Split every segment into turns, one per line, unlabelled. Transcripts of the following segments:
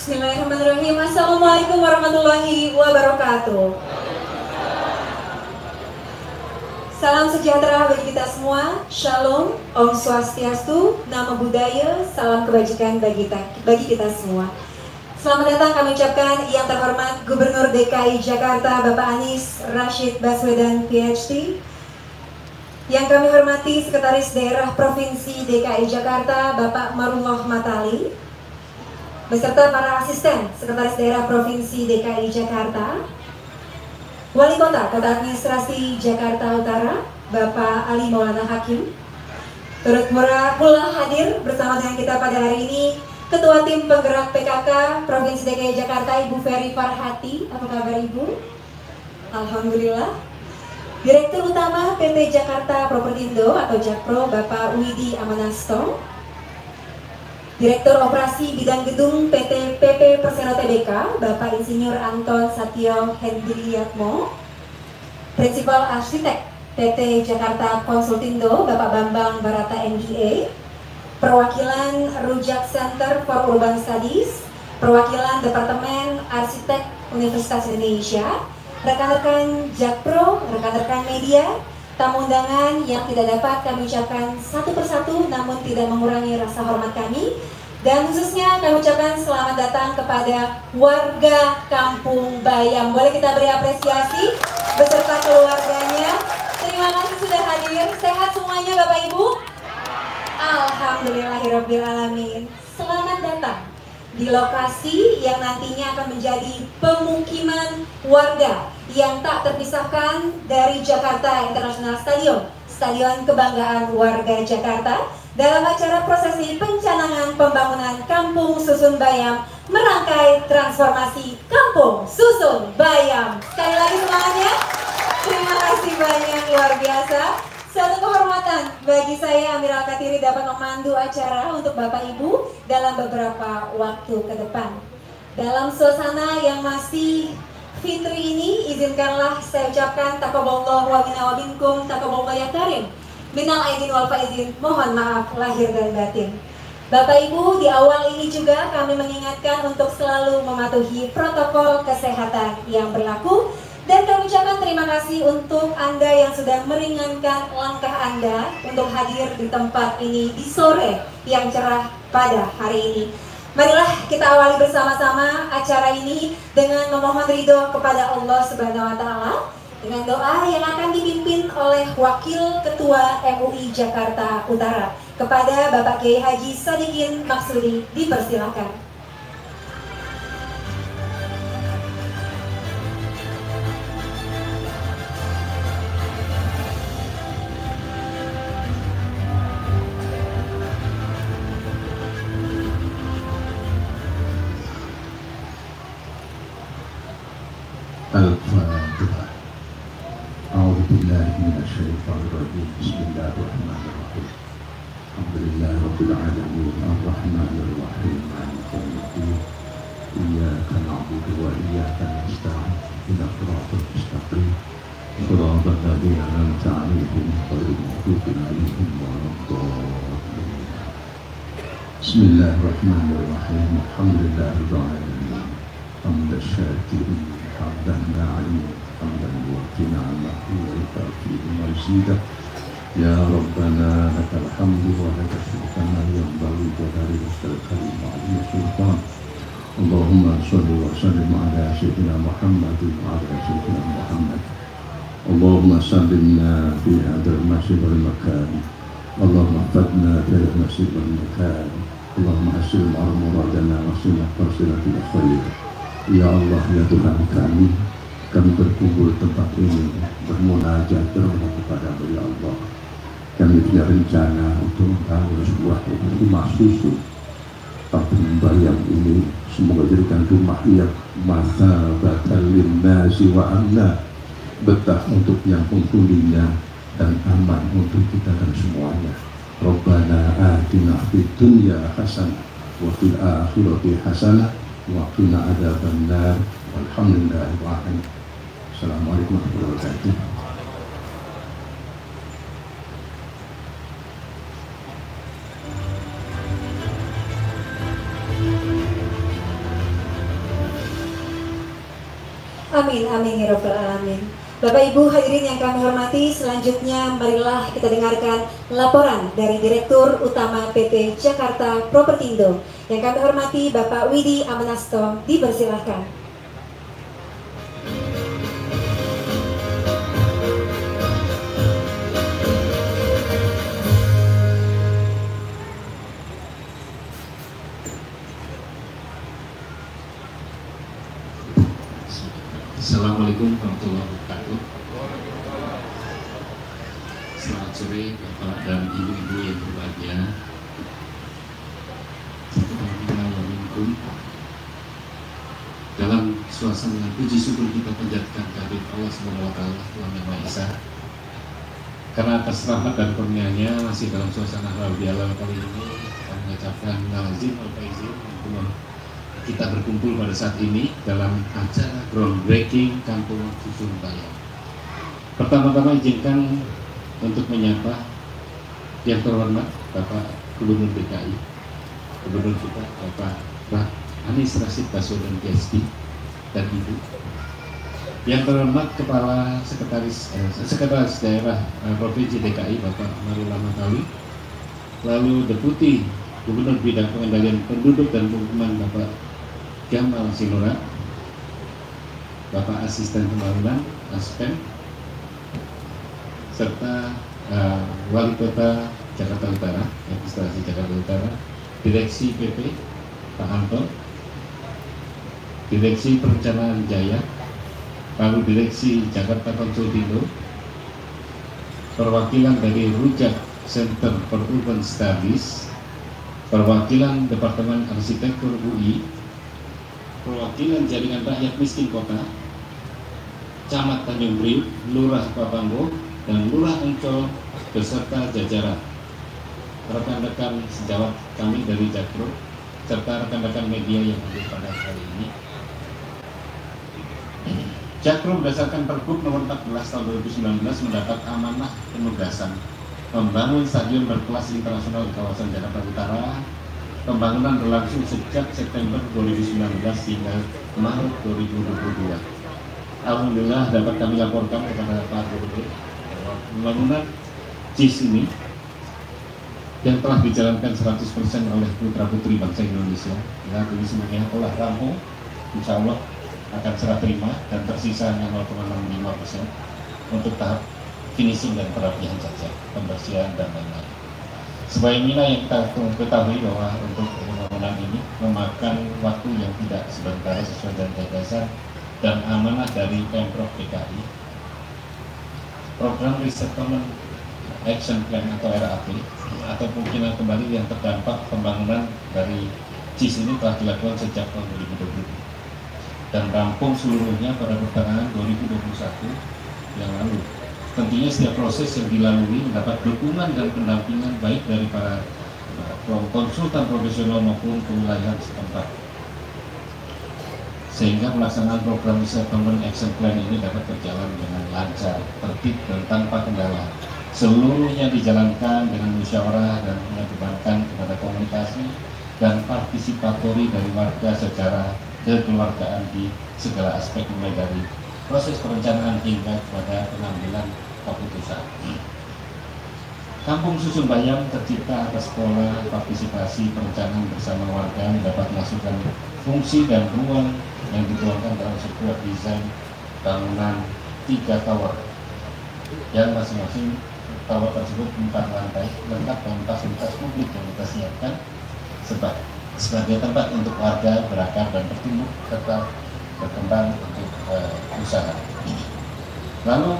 Bismillahirrahmanirrahim. Assalamualaikum warahmatullahi wabarakatuh. Salam sejahtera bagi kita semua. Shalom, Om Swastiastu, Namo Buddhaya, salam kebajikan bagi kita semua. Selamat datang kami ucapkan yang terhormat Gubernur DKI Jakarta Bapak Anies Rashid Baswedan PhD. Yang kami hormati Sekretaris Daerah Provinsi DKI Jakarta Bapak Marullah Matali, beserta para asisten Sekretaris Daerah Provinsi DKI Jakarta, Wali Kota Kota Administrasi Jakarta Utara Bapak Ali Maulana Hakim. Turut pula hadir bersama dengan kita pada hari ini Ketua Tim Penggerak PKK Provinsi DKI Jakarta Ibu Ferry Farhati. Apa kabar Ibu? Alhamdulillah. Direktur Utama PT Jakarta Propertindo atau Jakpro Bapak Widi Amanasto. Direktur Operasi Bidang Gedung PT PP Persero Tbk Bapak Insinyur Anton Satyo Hendriatmo. Prinsipal Arsitek PT Jakarta Konsultindo Bapak Bambang Barata MBA. Perwakilan Rujak Center for Urban Studies, perwakilan Departemen Arsitek Universitas Indonesia, rekan-rekan Jakpro, rekan-rekan media, tamu undangan yang tidak dapat kami ucapkan satu persatu namun tidak mengurangi rasa hormat kami. Dan khususnya kami ucapkan selamat datang kepada warga Kampung Bayam. Boleh kita beri apresiasi beserta keluarganya. Terima kasih sudah hadir. Sehat semuanya Bapak Ibu? Alhamdulillahirrabbilalamin. Selamat datang di lokasi yang nantinya akan menjadi pemukiman warga yang tak terpisahkan dari Jakarta International Stadium, Stadion Kebanggaan Warga Jakarta, dalam acara prosesi pencanangan pembangunan Kampung Susun Bayam merangkai transformasi Kampung Susun Bayam. Sekali lagi semangatnya. Terima kasih banyak, luar biasa. Suatu kehormatan bagi saya Amira Al-Katiri dapat memandu acara untuk Bapak Ibu dalam beberapa waktu ke depan. Dalam suasana yang masih fitri ini, izinkanlah saya ucapkan taqabbalallahu wa minna wa minkum taqabbalallahu ya karim. Minal aidin wal faizin, mohon maaf lahir dan batin. Bapak Ibu, di awal ini juga kami mengingatkan untuk selalu mematuhi protokol kesehatan yang berlaku. Dan kami ucapkan terima kasih untuk Anda yang sudah meringankan langkah Anda untuk hadir di tempat ini di sore yang cerah pada hari ini. Marilah kita awali bersama-sama acara ini dengan memohon ridho kepada Allah Subhanahu wa Ta'ala dengan doa yang akan dipimpin oleh Wakil Ketua MUI Jakarta Utara kepada Bapak Kiai Haji Sadikin Maksudi. Dipersilakan.
Al-Fatihah. A'udzubillahi minasyaitonirrajim. Bismillahirrahmanirrahim. Alhamdulillahirabbil alamin. Arrahmanirrahim. Maliki yaumiddin. Iyyaka na'budu wa iyyaka nasta'in. Ihdinas siratal mustaqim. Shiratal ladzina an'amta 'alaihim ghairil maghdubi 'alaihim waladdallin. Bismillahirrahmanirrahim. Alhamdulillahirabbil alamin. Hamdan syakirin. حمدا نعيما حمدا يوفي نعمه ويكافئ مزيدا يا ربنا لك الحمد ولك الشكر كما ينبغي لجلال وجهك الكريم وعظيم سلطان اللهم صل وسلم على سيدنا محمد وعلى سيدنا محمد اللهم سلمنا في هذا المسجد والمكان اللهم احفظنا في هذا المسجد والمكان اللهم حسن مرادنا وسلم فرسنا في الخير. Ya Allah, ya Tuhan kami berkumpul tempat ini bermunajat kepada ya Allah. Kami punya rencana untuk membangun sebuah rumah susun Kampung Bayam ini. Semoga jadikan rumah yang masabatan linnasi wa amna, betah untuk yang penghuninya dan aman untuk kita dan semuanya. Rabbana atina fid dunya hasanah wa fil akhirati hasanah wa qina adzabannar. Walhamdulillahirabbil alamin. Assalamualaikum warahmatullahi wabarakatuh.
Amin, amin ya rabbal alamin. Bapak Ibu hadirin yang kami hormati, selanjutnya marilah kita dengarkan laporan dari Direktur Utama PT Jakarta Propertindo. Yang kami hormati Bapak Widi Amanasto, dipersilahkan.
Assalamualaikum warahmatullahi wabarakatuh. Selamat sore Bapak dan Ibu-ibu yang berbahagia. Assalamualaikum. Dalam suasana puji syukur kita panjatkan kehadirat Allah Subhanahu wa taala Tuhan Yang Maha Esa. Karena atas rahmat dan kurnia-Nya masih dalam suasana halal bihalal kali ini, kami mengucapkan nazim wal faizin kita berkumpul pada saat ini dalam acara groundbreaking Kampung Susun Bayam. Pertama-tama izinkan untuk menyapa yang terhormat Bapak Gubernur DKI, Gubernur kita Bapak Anies Rashid Baswedan PhD dan Ibu. Yang terhormat Kepala Sekretaris Daerah Provinsi DKI Bapak Marula Matawi, lalu Deputi Gubernur Bidang Pengendalian Penduduk dan Pemukiman Bapak Gamal Sinora, Bapak Asisten Pembangunan Aspen, serta Wali Kota Jakarta Utara, Administrasi Jakarta Utara, Direksi PP Pak Anton, Direksi Perencanaan Jaya, lalu Direksi Jakarta Konsultindo, perwakilan dari Rujak Center for Urban Studies, perwakilan Departemen Arsitektur UI, perwakilan Jaringan Rakyat Miskin Kota, Camat Tanjung Priuk, Lurah Papanggo, dan Lurah Ancol beserta jajaran, rekan-rekan sejawat kami dari Jakpro, serta rekan-rekan media yang hadir pada hari ini. Jakpro berdasarkan Pergub nomor 14 tahun 2019 mendapat amanah penugasan membangun stadion berkelas internasional di kawasan Jakarta Utara. Pembangunan berlangsung sejak September 2019 hingga Maret 2022. Alhamdulillah dapat kami laporkan kepada Pak Gubernur bahwa pembangunan JIS ini yang telah dijalankan 100% oleh putra-putri bangsa Indonesia. Ya, ini semuanya telah rampung, insya Allah akan serah terima dan tersisa hanya 0,65% untuk tahap finishing dan perapian saja, pembersihan dan lain-lain. Sebagai inilah yang kita ketahui bahwa untuk pembangunan ini memakan waktu yang tidak sebentar sesuai dengan gagasan dan amanah dari Pemprov DKI. Program Resettlement Action Plan atau RAP atau kemungkinan kembali yang terdampak pembangunan dari JIS ini telah dilakukan sejak tahun 2020 dan rampung seluruhnya pada pertengahan 2021 yang lalu. Tentunya setiap proses yang dilalui mendapat dukungan dan pendampingan baik dari para konsultan profesional maupun kewilayahan setempat, sehingga pelaksanaan program Resettlement Action Plan ini dapat berjalan dengan lancar, tertib dan tanpa kendala. Seluruhnya dijalankan dengan musyawarah dan mengedepankan kepada komunikasi dan partisipatori dari warga secara kekeluargaan di segala aspek, mulai dari proses perencanaan hingga kepada pengambilan keputusan. Kampung Susun Bayam tercipta atas pola partisipasi perencanaan bersama warga, mendapat masukan fungsi dan ruang yang dituangkan dalam sebuah desain bangunan 3 tower yang masing-masing tower tersebut 4 lantai lengkap dengan fasilitas publik yang kita siapkan sebagai tempat untuk warga berakar dan bertumbuh serta berkembang untuk usaha. Lalu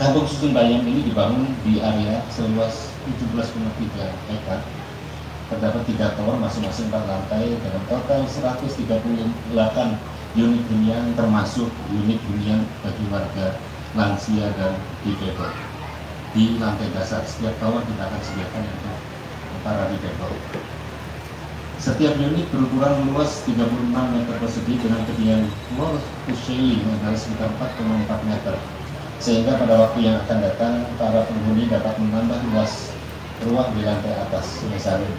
Kampung Susun Bayam ini dibangun di area seluas 17,3 hektar. Terdapat 3 tower masing-masing 4 lantai dengan total 138 unit hunian, termasuk unit hunian bagi warga lansia dan difabel. Di lantai dasar setiap tower kita akan sediakan untuk para difabel. Setiap unit berukuran luas 36 meter persegi dengan ketinggian floor to ceiling adalah sekitar 4,4 meter. Sehingga pada waktu yang akan datang, para penghuni dapat menambah luas ruang di lantai atas. Misalnya,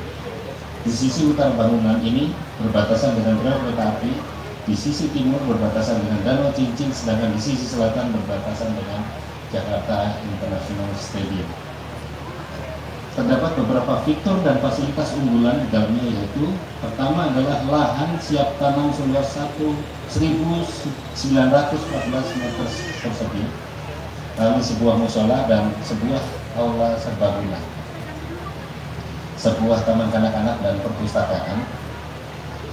di sisi utara bangunan ini berbatasan dengan rel kereta api di sisi timur berbatasan dengan Danau Cincin, sedangkan di sisi selatan berbatasan dengan Jakarta International Stadium. Terdapat beberapa fitur dan fasilitas unggulan di dalamnya, yaitu pertama adalah lahan siap tanam seluas 1.914 meter persegi, lalu sebuah musola dan sebuah aula serbaguna, sebuah taman kanak-kanak dan perpustakaan,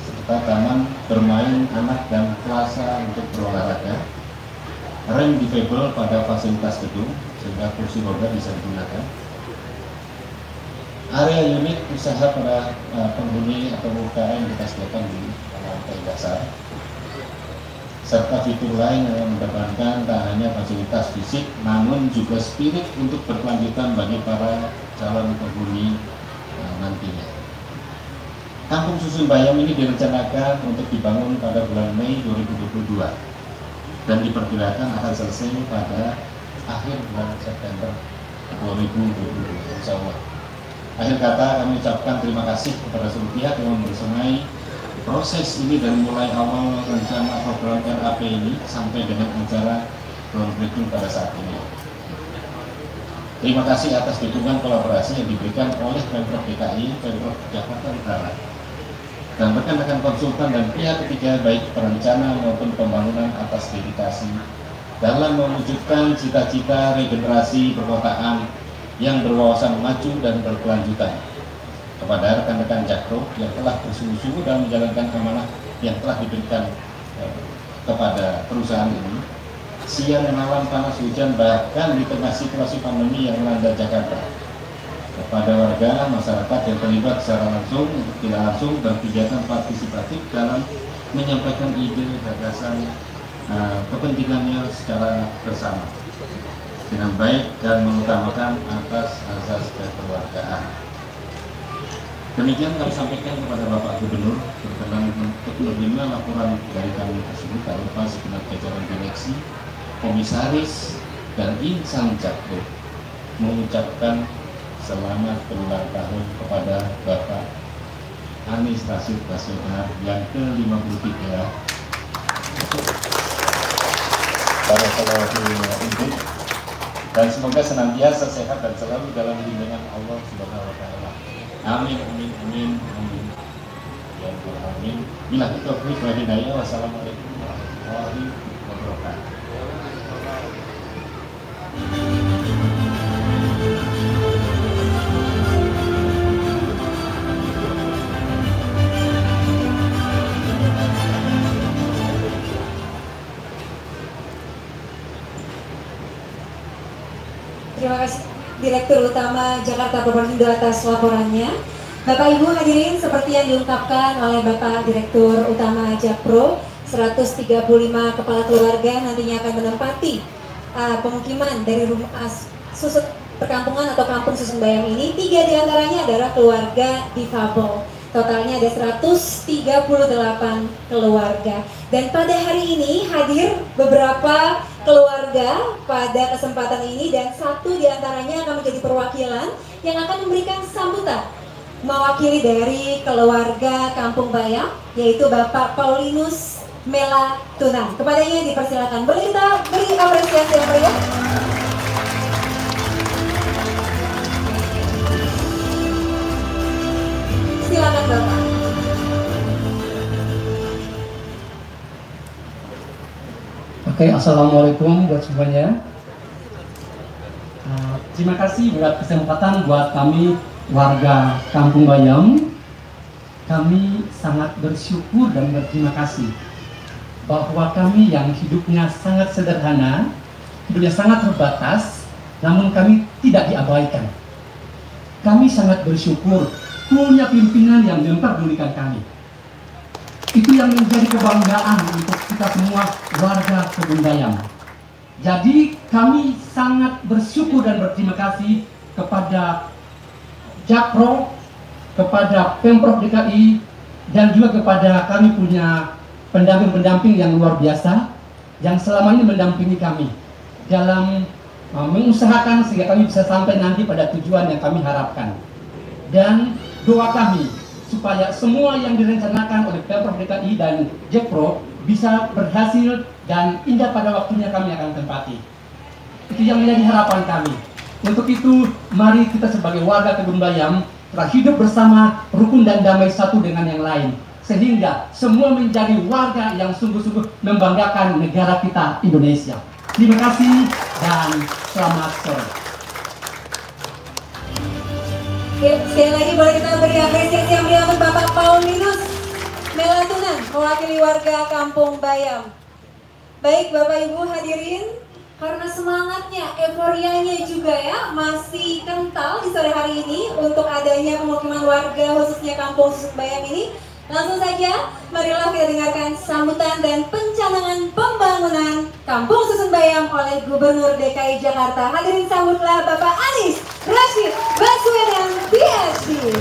serta taman bermain anak dan plaza untuk berolahraga, rem difabel pada fasilitas gedung sehingga kursi roda bisa digunakan, area unit usaha pada penghuni atau UKM kita sediakan di lantai dasar, serta fitur lain yang mendepankan tak hanya fasilitas fisik namun juga spirit untuk berkelanjutan bagi para calon penghuni nantinya. Kampung Susun Bayam ini direncanakan untuk dibangun pada bulan Mei 2022 dan diperkirakan akan selesai pada akhir bulan September 2022 insyaallah. Akhir kata, kami ucapkan terima kasih kepada seluruh pihak yang membersamai proses ini dari mulai awal rencana program RAP ini sampai dengan acara groundbreaking pada saat ini. Terima kasih atas dukungan kolaborasi yang diberikan oleh Pemprov DKI, Pemprov Jakarta Utara, dan rekan-rekan konsultan dan pihak ketiga baik perencana maupun pembangunan atas dedikasi dalam mewujudkan cita-cita regenerasi perkotaan yang berwawasan maju dan berkelanjutan. Kepada rekan-rekan Jakpro yang telah bersungguh-sungguh dalam menjalankan amanah yang telah diberikan kepada perusahaan ini, siang malam panas hujan bahkan di tengah situasi pandemi yang melanda Jakarta. Kepada warga masyarakat yang terlibat secara langsung tidak langsung dan kegiatan partisipatif dalam menyampaikan ide, gagasan, kepentingannya secara bersama dengan baik dan mengutamakan atas asas kekeluargaan. Demikian kami sampaikan kepada Bapak Gubernur berkenan untuk menerima laporan dari kami tersebut, tak lupa segenap jajaran direksi, komisaris, dan insan Jakpro mengucapkan selamat berulang tahun kepada Bapak Anies Rashid Baswedan yang ke-53. Barakallahu dan semoga senantiasa sehat dan selalu dalam lindungan Allah Subhanahu wa taala. Amin amin amin amin. Ya Tuhan amin. Bila kita wal hidayah. Wassalamualaikum warahmatullahi wabarakatuh.
Terima kasih Direktur Utama Jakarta Propertindo atas laporannya. Bapak Ibu hadirin, seperti yang diungkapkan oleh Bapak Direktur Utama Jakpro, 135 kepala keluarga nantinya akan menempati pemukiman dari rumah susun perkampungan atau kampung Susun Bayam ini. 3 diantaranya adalah keluarga difabel. Totalnya ada 138 keluarga. Dan pada hari ini hadir beberapa keluarga pada kesempatan ini, dan 1 diantaranya akan menjadi perwakilan yang akan memberikan sambutan mewakili dari keluarga Kampung Bayam, yaitu Bapak Paulinus Mela Tunang. Kepadanya dipersilakan. Boleh kita beri apresiasi yang meriah? Silakan Bapak.
Oke, assalamualaikum buat semuanya. Terima kasih buat kesempatan buat kami warga Kampung Bayam. Kami sangat bersyukur dan berterima kasih bahwa kami yang hidupnya sangat sederhana, hidupnya sangat terbatas, namun kami tidak diabaikan. Kami sangat bersyukur punya pimpinan yang memperdulikan kami. Itu yang menjadi kebanggaan untuk kita semua warga Kebun Bayam. Jadi kami sangat bersyukur dan berterima kasih kepada Jakpro, kepada Pemprov DKI, dan juga kepada kami punya pendamping-pendamping yang luar biasa yang selama ini mendampingi kami dalam mengusahakan sehingga kami bisa sampai nanti pada tujuan yang kami harapkan. Dan doa kami supaya semua yang direncanakan oleh Pemprov DKI dan Jakpro bisa berhasil dan indah pada waktunya kami akan tempati. Itu yang menjadi harapan kami. Untuk itu, mari kita sebagai warga Kebun Bayam telah hidup bersama, rukun dan damai satu dengan yang lain, sehingga semua menjadi warga yang sungguh-sungguh membanggakan negara kita Indonesia. Terima kasih dan selamat sore.
Sekali lagi boleh kita beri apresiasi yang berikan untuk Bapak Paulinus Melatunan, mewakili warga Kampung Bayam. Baik Bapak Ibu hadirin, karena semangatnya, euforianya juga ya masih kental di sore hari ini untuk adanya pemukiman warga khususnya Kampung Susun Bayam ini. Langsung saja, marilah kita dengarkan sambutan dan pencanangan pembangunan Kampung Susun Bayam oleh Gubernur DKI Jakarta. Hadirin sambutlah Bapak Anies Rashid Baswedan, PhD.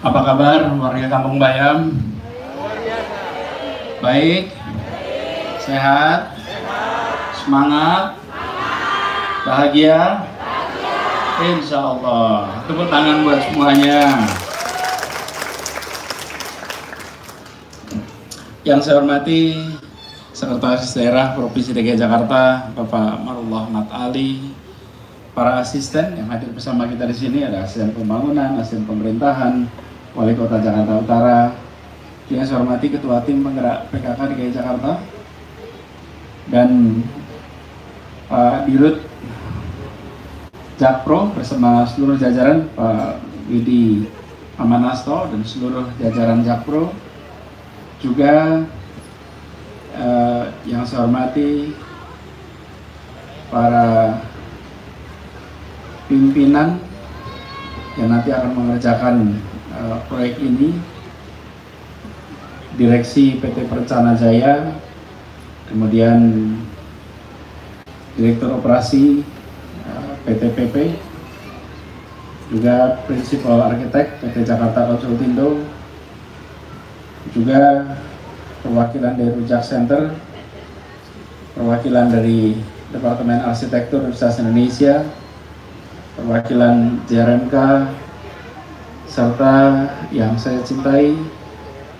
Apa kabar warga Kampung Bayam? Baik? Sehat? Semangat? Bahagia? Insya Allah. Tepuk tangan buat semuanya. Yang saya hormati Sekretaris Daerah Provinsi DKI Jakarta, Bapak Marullah Ahmad Ali, para asisten yang hadir bersama kita di sini, ada asisten pembangunan, asisten pemerintahan, Wali Kota Jakarta Utara, yang saya hormati Ketua Tim Penggerak PKK DKI Jakarta, dan Pak Dirut Jakpro bersama seluruh jajaran, Pak Widi Amanasto dan seluruh jajaran Jakpro, juga yang saya hormati para pimpinan yang nanti akan mengerjakan proyek ini, Direksi PT Percana Jaya, kemudian Direktur Operasi PT PP, juga Prinsipal Arsitek PT Jakarta Konsultindo, juga perwakilan dari Rujak Center, perwakilan dari Departemen Arsitektur Universitas Indonesia, perwakilan JRMK, serta yang saya cintai,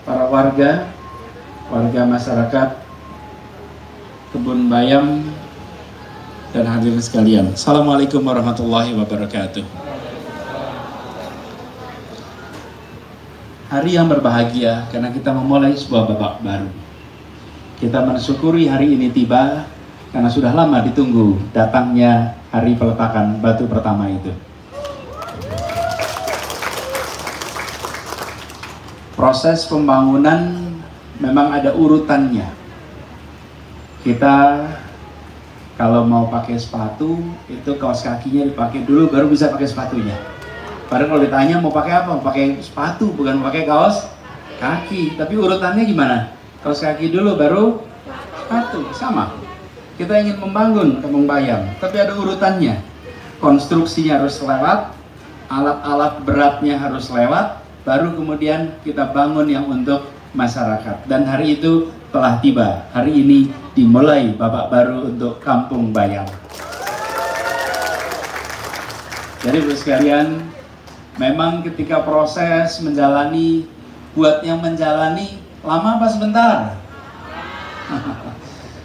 para warga masyarakat Kebun Bayam, dan hadirin sekalian. Assalamualaikum warahmatullahi wabarakatuh. Hari yang berbahagia karena kita memulai sebuah babak baru. Kita mensyukuri hari ini tiba karena sudah lama ditunggu datangnya hari peletakan batu pertama itu. Proses pembangunan memang ada urutannya. Kita kalau mau pakai sepatu, itu kaos kakinya dipakai dulu baru bisa pakai sepatunya. Padahal kalau ditanya mau pakai apa? Mau pakai sepatu, bukan mau pakai kaos kaki. Tapi urutannya gimana? Kaos kaki dulu baru sepatu, sama. Kita ingin membangun Kampung Bayam, tapi ada urutannya. Konstruksinya harus lewat, alat-alat beratnya harus lewat, baru kemudian kita bangun yang untuk masyarakat. Dan hari itu telah tiba. Hari ini dimulai babak baru untuk Kampung Bayam. Jadi Bapak sekalian, memang ketika proses menjalani, buat yang menjalani lama apa sebentar?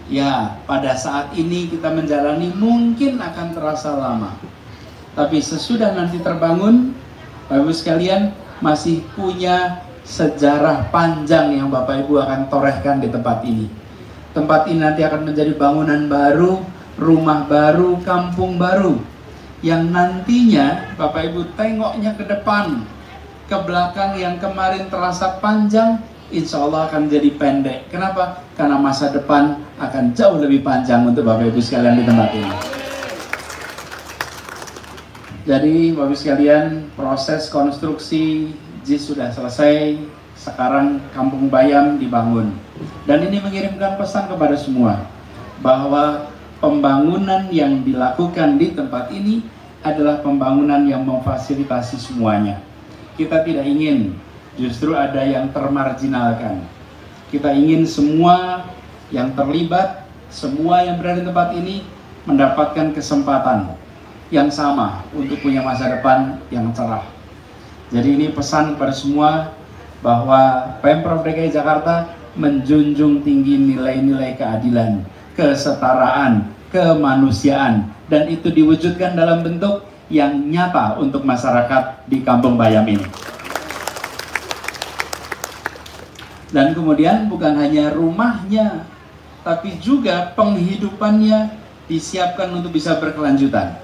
Ya, pada saat ini kita menjalani mungkin akan terasa lama. Tapi sesudah nanti terbangun, Bapak sekalian, masih punya sejarah panjang yang Bapak Ibu akan torehkan di tempat ini. Tempat ini nanti akan menjadi bangunan baru, rumah baru, kampung baru, yang nantinya Bapak Ibu tengoknya ke depan, ke belakang yang kemarin terasa panjang, insya Allah akan jadi pendek. Kenapa? Karena masa depan akan jauh lebih panjang untuk Bapak Ibu sekalian di tempat ini. Jadi Bapak Ibu sekalian, proses konstruksi JIS sudah selesai. Sekarang Kampung Bayam dibangun. Dan ini mengirimkan pesan kepada semua bahwa pembangunan yang dilakukan di tempat ini adalah pembangunan yang memfasilitasi semuanya. Kita tidak ingin justru ada yang termarginalkan. Kita ingin semua yang terlibat, semua yang berada di tempat ini mendapatkan kesempatan yang sama untuk punya masa depan yang cerah. Jadi ini pesan kepada semua bahwa Pemprov DKI Jakarta menjunjung tinggi nilai-nilai keadilan, kesetaraan, kemanusiaan, dan itu diwujudkan dalam bentuk yang nyata untuk masyarakat di Kampung Bayam ini. Dan kemudian bukan hanya rumahnya, tapi juga penghidupannya disiapkan untuk bisa berkelanjutan.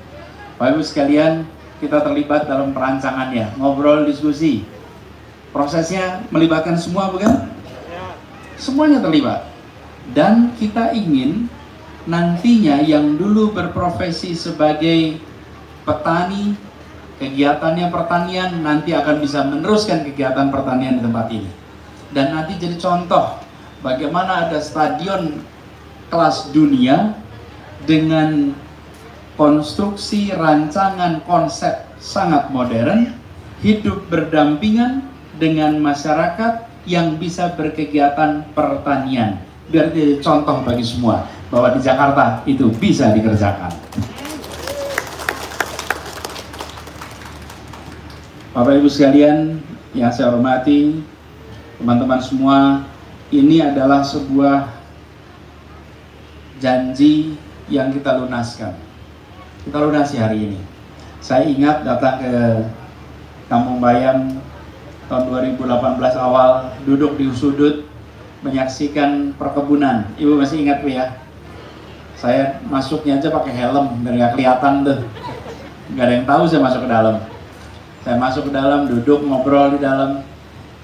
Bapak Ibu sekalian, kita terlibat dalam perancangannya, ngobrol, diskusi. Prosesnya melibatkan semua, bukan? Semuanya terlibat. Dan kita ingin nantinya yang dulu berprofesi sebagai petani, kegiatannya pertanian, nanti akan bisa meneruskan kegiatan pertanian di tempat ini. Dan nanti jadi contoh bagaimana ada stadion kelas dunia dengan konstruksi, rancangan, konsep sangat modern, hidup berdampingan dengan masyarakat yang bisa berkegiatan pertanian. Biar jadi contoh bagi semua bahwa di Jakarta itu bisa dikerjakan. Bapak Ibu sekalian yang saya hormati, teman-teman semua, ini adalah sebuah janji yang kita lunaskan. Kita lunasi hari ini. Saya ingat datang ke Kampung Bayam tahun 2018 awal, duduk di sudut menyaksikan perkebunan. Ibu masih ingat ya? Saya masuknya aja pakai helm, biar nggak kelihatan tuh. Nggak ada yang tahu saya masuk ke dalam. Saya masuk ke dalam, duduk ngobrol di dalam,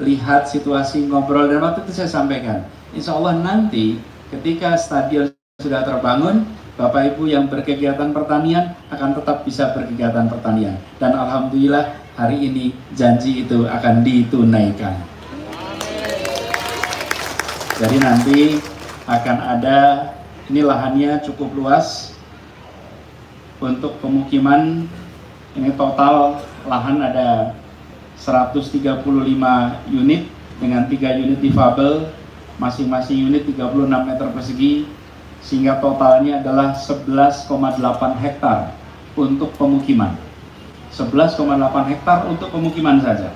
lihat situasi, ngobrol, dan waktu itu saya sampaikan, insya Allah nanti ketika stadion sudah terbangun, Bapak Ibu yang berkegiatan pertanian akan tetap bisa berkegiatan pertanian. Dan Alhamdulillah hari ini janji itu akan ditunaikan. Jadi nanti akan ada, ini lahannya cukup luas untuk pemukiman. Ini total lahan ada 135 unit dengan 3 unit difabel, masing-masing unit 36 meter persegi, sehingga totalnya adalah 11,8 hektar untuk pemukiman. 11,8 hektar untuk pemukiman saja.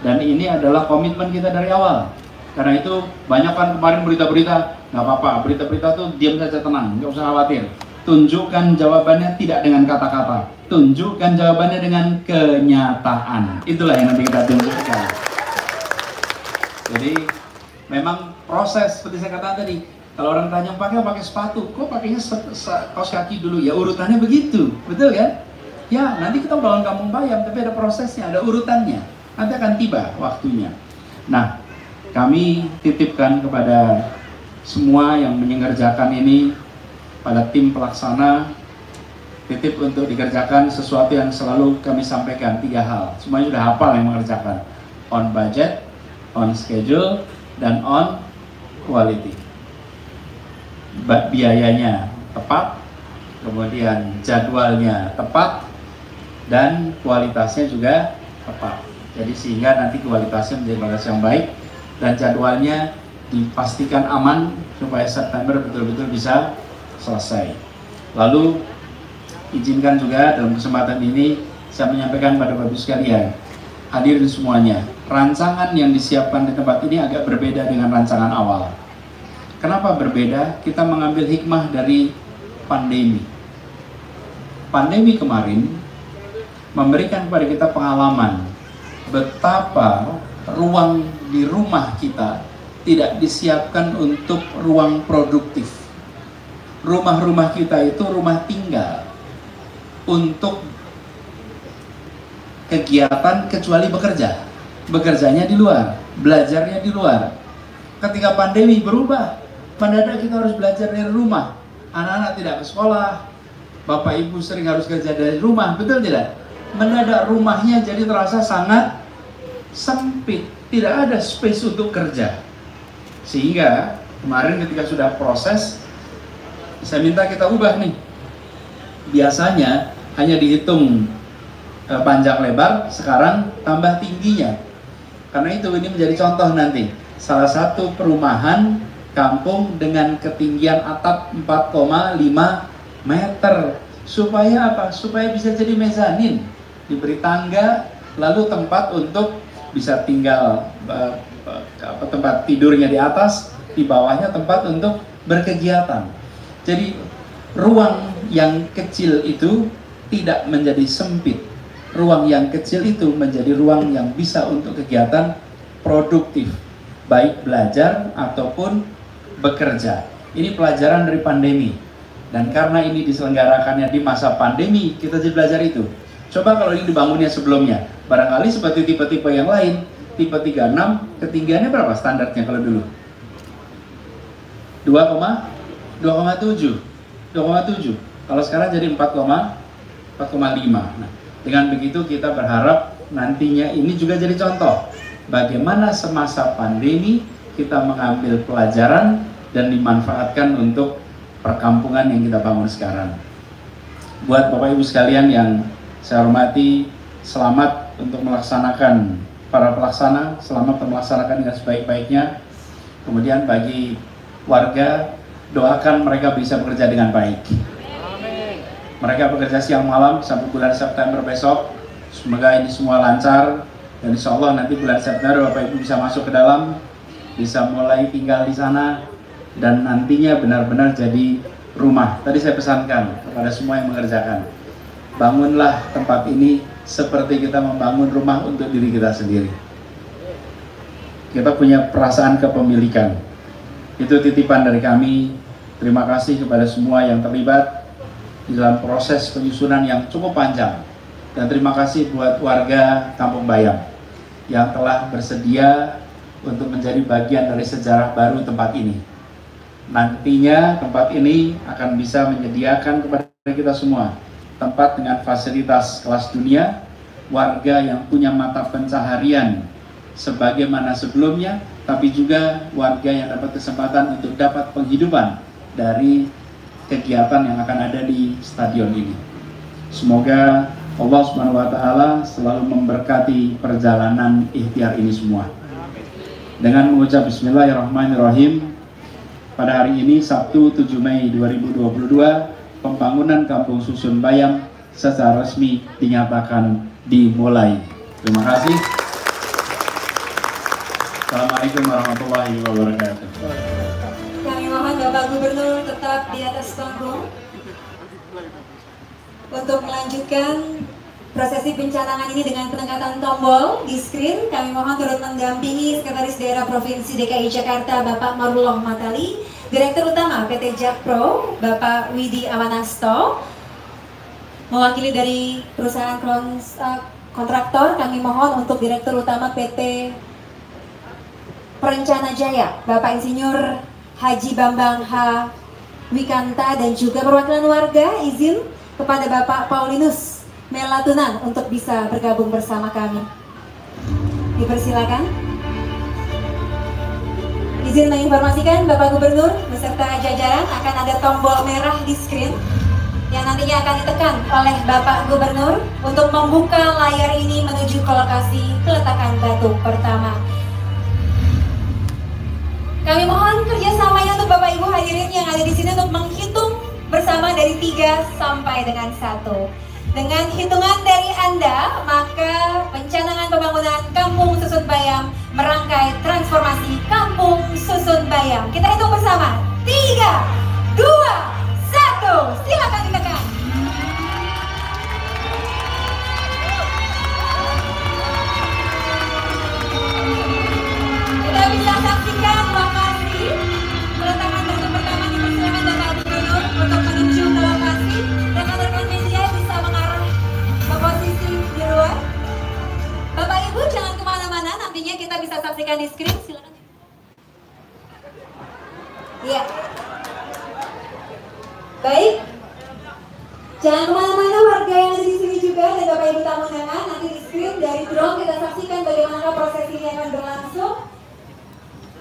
Dan ini adalah komitmen kita dari awal. Karena itu banyak kan kemarin berita-berita, nggak apa-apa, berita-berita tuh diam saja, tenang, nggak usah khawatir. Tunjukkan jawabannya tidak dengan kata-kata, tunjukkan jawabannya dengan kenyataan. Itulah yang nanti kita tunjukkan. Jadi memang proses seperti saya katakan tadi, kalau orang tanya pakai sepatu, kok pakainya kaos kaki dulu? Ya urutannya begitu, betul kan? Ya nanti kita bangun Kampung Bayam, tapi ada prosesnya, ada urutannya. Nanti akan tiba waktunya. Nah, kami titipkan kepada semua yang mengerjakan ini, pada tim pelaksana, titip untuk dikerjakan sesuatu yang selalu kami sampaikan, 3 hal. Semuanya sudah hafal yang mengerjakan. On budget, on schedule, dan on quality. Biayanya tepat, kemudian jadwalnya tepat, dan kualitasnya juga tepat. Jadi sehingga nanti kualitasnya menjadi kualitas yang baik, dan jadwalnya dipastikan aman supaya September betul-betul bisa selesai. Lalu izinkan juga dalam kesempatan ini saya menyampaikan pada Bapak Ibu sekalian, hadirin semuanya, rancangan yang disiapkan di tempat ini agak berbeda dengan rancangan awal. Kenapa berbeda? Kita mengambil hikmah dari pandemi. Pandemi kemarin memberikan kepada kita pengalaman betapa ruang di rumah kita tidak disiapkan untuk ruang produktif. Rumah-rumah kita itu rumah tinggal untuk kegiatan kecuali bekerja. Bekerjanya di luar, belajarnya di luar. Ketika pandemi berubah, mendadak kita harus belajar dari rumah. Anak-anak tidak ke sekolah, Bapak Ibu sering harus kerja dari rumah, betul tidak? Mendadak rumahnya jadi terasa sangat sempit, tidak ada space untuk kerja. Sehingga kemarin ketika sudah proses, saya minta kita ubah nih. Biasanya hanya dihitung panjang lebar, sekarang tambah tingginya. Karena itu ini menjadi contoh nanti. Salah satu perumahan kampung dengan ketinggian atap 4,5 meter. Supaya apa? Supaya bisa jadi mezanin, diberi tangga, lalu tempat untuk bisa tinggal, tempat tidurnya di atas, di bawahnya tempat untuk berkegiatan. Jadi ruang yang kecil itu tidak menjadi sempit. Ruang yang kecil itu menjadi ruang yang bisa untuk kegiatan produktif, baik belajar ataupun bekerja. Ini pelajaran dari pandemi. Dan karena ini diselenggarakannya di masa pandemi, kita jadi belajar itu. Coba kalau ini dibangunnya sebelumnya, barangkali seperti tipe-tipe yang lain, tipe 36, ketinggiannya berapa standarnya kalau dulu? 2,7. Kalau sekarang jadi 4,5. Nah, dengan begitu kita berharap nantinya ini juga jadi contoh bagaimana semasa pandemi kita mengambil pelajaran dan dimanfaatkan untuk perkampungan yang kita bangun sekarang. Buat Bapak Ibu sekalian yang saya hormati, selamat untuk melaksanakan, para pelaksana, selamat melaksanakan dengan sebaik-baiknya. Kemudian bagi warga, doakan mereka bisa bekerja dengan baik. Mereka bekerja siang malam sampai bulan September besok. Semoga ini semua lancar dan insya Allah nanti bulan September Bapak Ibu bisa masuk ke dalam, bisa mulai tinggal di sana, dan nantinya benar-benar jadi rumah. Tadi saya pesankan kepada semua yang mengerjakan, bangunlah tempat ini seperti kita membangun rumah untuk diri kita sendiri. Kita punya perasaan kepemilikan. Itu titipan dari kami. Terima kasih kepada semua yang terlibat di dalam proses penyusunan yang cukup panjang. Dan terima kasih buat warga Kampung Bayam yang telah bersedia untuk menjadi bagian dari sejarah baru tempat ini. Nantinya tempat ini akan bisa menyediakan kepada kita semua tempat dengan fasilitas kelas dunia, warga yang punya mata pencaharian sebagaimana sebelumnya, tapi juga warga yang dapat kesempatan untuk dapat penghidupan dari kegiatan yang akan ada di stadion ini. Semoga Allah SWT selalu memberkati perjalanan ikhtiar ini semua. Dengan mengucap Bismillahirrahmanirrahim, pada hari ini Sabtu 7 Mei 2022, pembangunan Kampung Susun Bayam secara resmi dinyatakan dimulai. Terima kasih. Assalamualaikum warahmatullahi wabarakatuh.
Kami mohon Bapak Gubernur tetap di atas panggung untuk melanjutkan prosesi pencanangan ini dengan peningkatan tombol di screen. Kami mohon turut mendampingi Sekretaris Daerah Provinsi DKI Jakarta Bapak Marullah Matali, Direktur Utama PT Jakpro Bapak Widi Awanasto, mewakili dari perusahaan kontraktor kami mohon untuk Direktur Utama PT Perencana Jaya Bapak Insinyur Haji Bambang H. Wikanta, dan juga perwakilan warga izin kepada Bapak Paulinus Melatunan untuk bisa bergabung bersama kami. Dipersilakan. Izin menginformasikan Bapak Gubernur beserta jajaran akan ada tombol merah di screen yang nantinya akan ditekan oleh Bapak Gubernur untuk membuka layar ini menuju ke lokasi peletakan batu pertama. Kami mohon kerjasamanya untuk Bapak Ibu hadirin yang ada di sini untuk menghitung bersama dari 3 sampai dengan 1. Dengan hitungan dari Anda, maka pencanangan pembangunan Kampung Susun Bayam merangkai transformasi Kampung Susun Bayam. Kita hitung bersama. 3, 2, 1. Silakan ditekan. Kita bisa saksikan lokasi peletakan batu pertama. Dipersilakan Bapak Gubernur untuk menuju ke lokasi, dan rekan-rekan media bisa mengarah ke posisi di luar. Bapak Ibu jangan kemana-mana, nantinya kita bisa saksikan di screen. Silakan. Iya. Baik. Jangan kemana-mana warga yang ada di sini juga, dan Bapak Ibu tamu undangan, nanti di screen dari drone kita saksikan bagaimana proses ini akan berlangsung.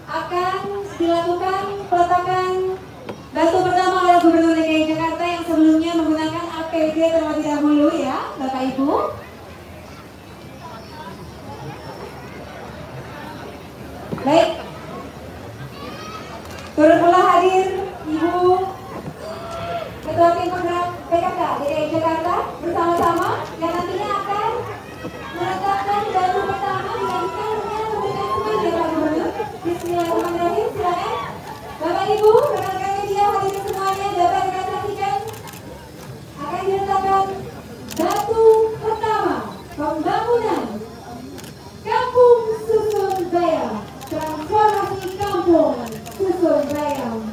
Akan dilakukan peletakan batu pertama oleh Gubernur DKI Jakarta yang sebelumnya menggunakan APD terlebih dahulu ya Bapak Ibu. Baik. Turut pula hadir Ibu Ketua Tim Penggerak PKK DKI Jakarta bersama-sama yang nantinya akan meletakkan batu pertama dilanjutkan dengan memberikan semangat Pak Gubernur. Bismillahirrahmanirrahim. Silakan Bapak Ibu, rekan-rekan media hadirin semuanya dapat kita saksikan akan diletakkan batu pertama pembangunan Kampung Susun Bayam, transformasi Kampung Susun Bayam.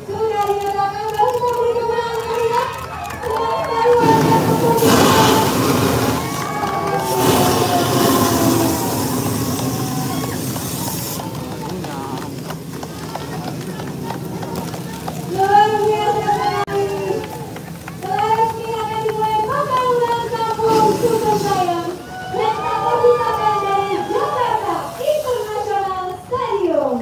Sudah diletakkan, baru kita beri kemenangan yang meriah. Selamat dari warga Kampung Susun Bayam. Luar biasa sekali. Selanjutnya akan dimulai pembangunan Kampung Susun Bayam yang tak terpisahkan dari Jakarta International Stadium.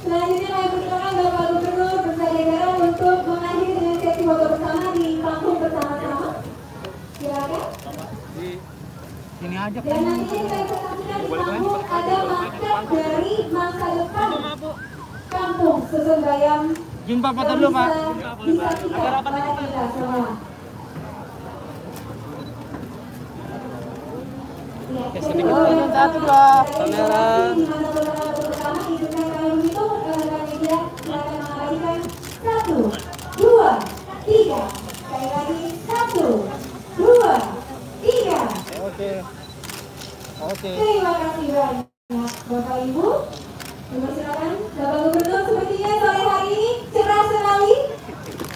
Selanjutnya kami persilakan Bapak Gubernur beserta jajaran untuk mengakhiri dengan sesi foto bersama di panggung bersama-sama. Silakan.
Sini aja.
Dan nantinya kita bisa saksikan di panggung ada maket dari masa depan Kampung Susun Bayam.
Jumpa foto dulu, Pak.
Bisa kita oleh kita semua.
Satu, dua, kamera.
Satu, dua, tiga. Sekali lagi, satu, dua, tiga.
Oke.
Terima kasih banyak Bapak Ibu. Silakan Bapak Gubernur, sepertinya sore hari ini cerah sekali.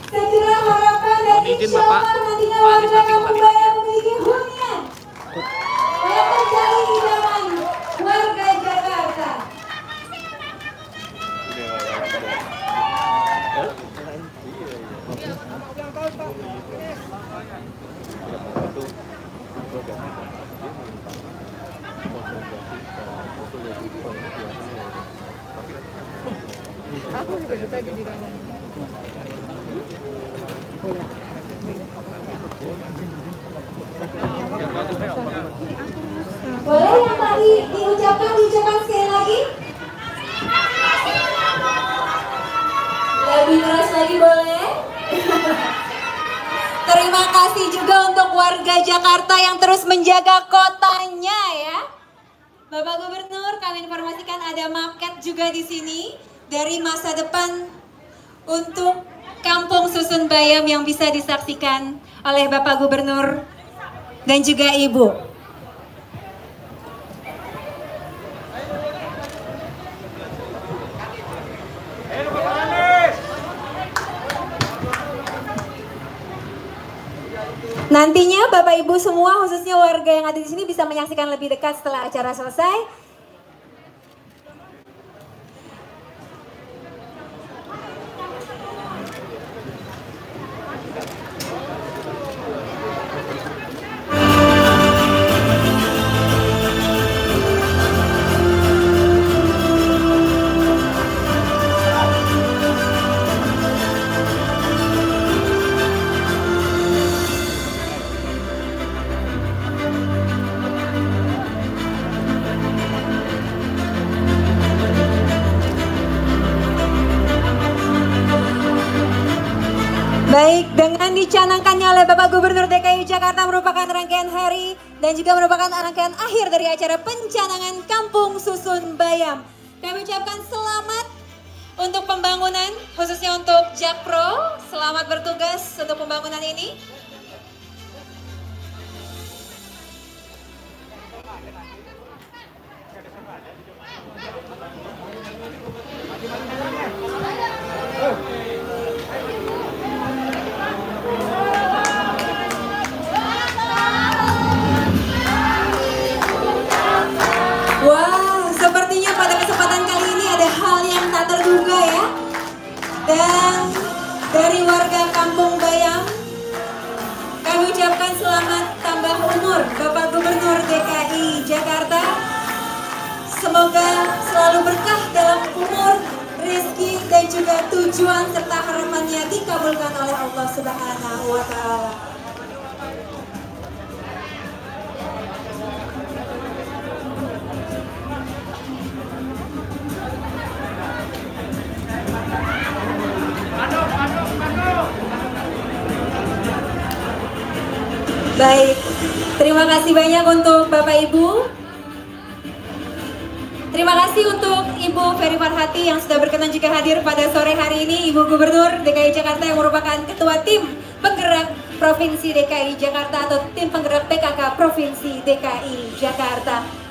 Secerah harapan dan insya Allah nantinya warga Kampung Bayam memiliki hunian yang terjalin di zaman warga Jakarta. Boleh yang tadi diucapkan sekali lagi? Lebih keras lagi boleh? Terima kasih juga untuk warga Jakarta yang terus menjaga kotanya ya. Bapak Gubernur, kami informasikan ada maket juga di sini dari masa depan untuk Kampung Susun Bayam yang bisa disaksikan oleh Bapak Gubernur dan juga Ibu. Nantinya Bapak Ibu semua khususnya warga yang ada di sini bisa menyaksikan lebih dekat setelah acara selesai. Baik, dengan dicanangkannya oleh Bapak Gubernur DKI Jakarta merupakan rangkaian hari dan juga merupakan rangkaian akhir dari acara pencanangan Kampung Susun Bayam. Kami ucapkan selamat untuk pembangunan, khususnya untuk Jakpro. Selamat bertugas untuk pembangunan ini. Wah, sepertinya pada kesempatan kali ini ada hal yang tak terduga ya. Dan dari warga Kampung Bayam, kami ucapkan selamat tambah umur Bapak Gubernur DKI Jakarta. Semoga selalu berkah dalam umur, rezeki dan juga tujuan serta harapannya dikabulkan oleh Allah Subhanahu wa Ta'ala. Baik, terima kasih banyak untuk Bapak Ibu. Terima kasih untuk Ibu Ferry Farhati yang sudah berkenan juga hadir pada sore hari ini, Ibu Gubernur DKI Jakarta yang merupakan Ketua Tim Penggerak Provinsi DKI Jakarta atau Tim Penggerak PKK Provinsi DKI Jakarta.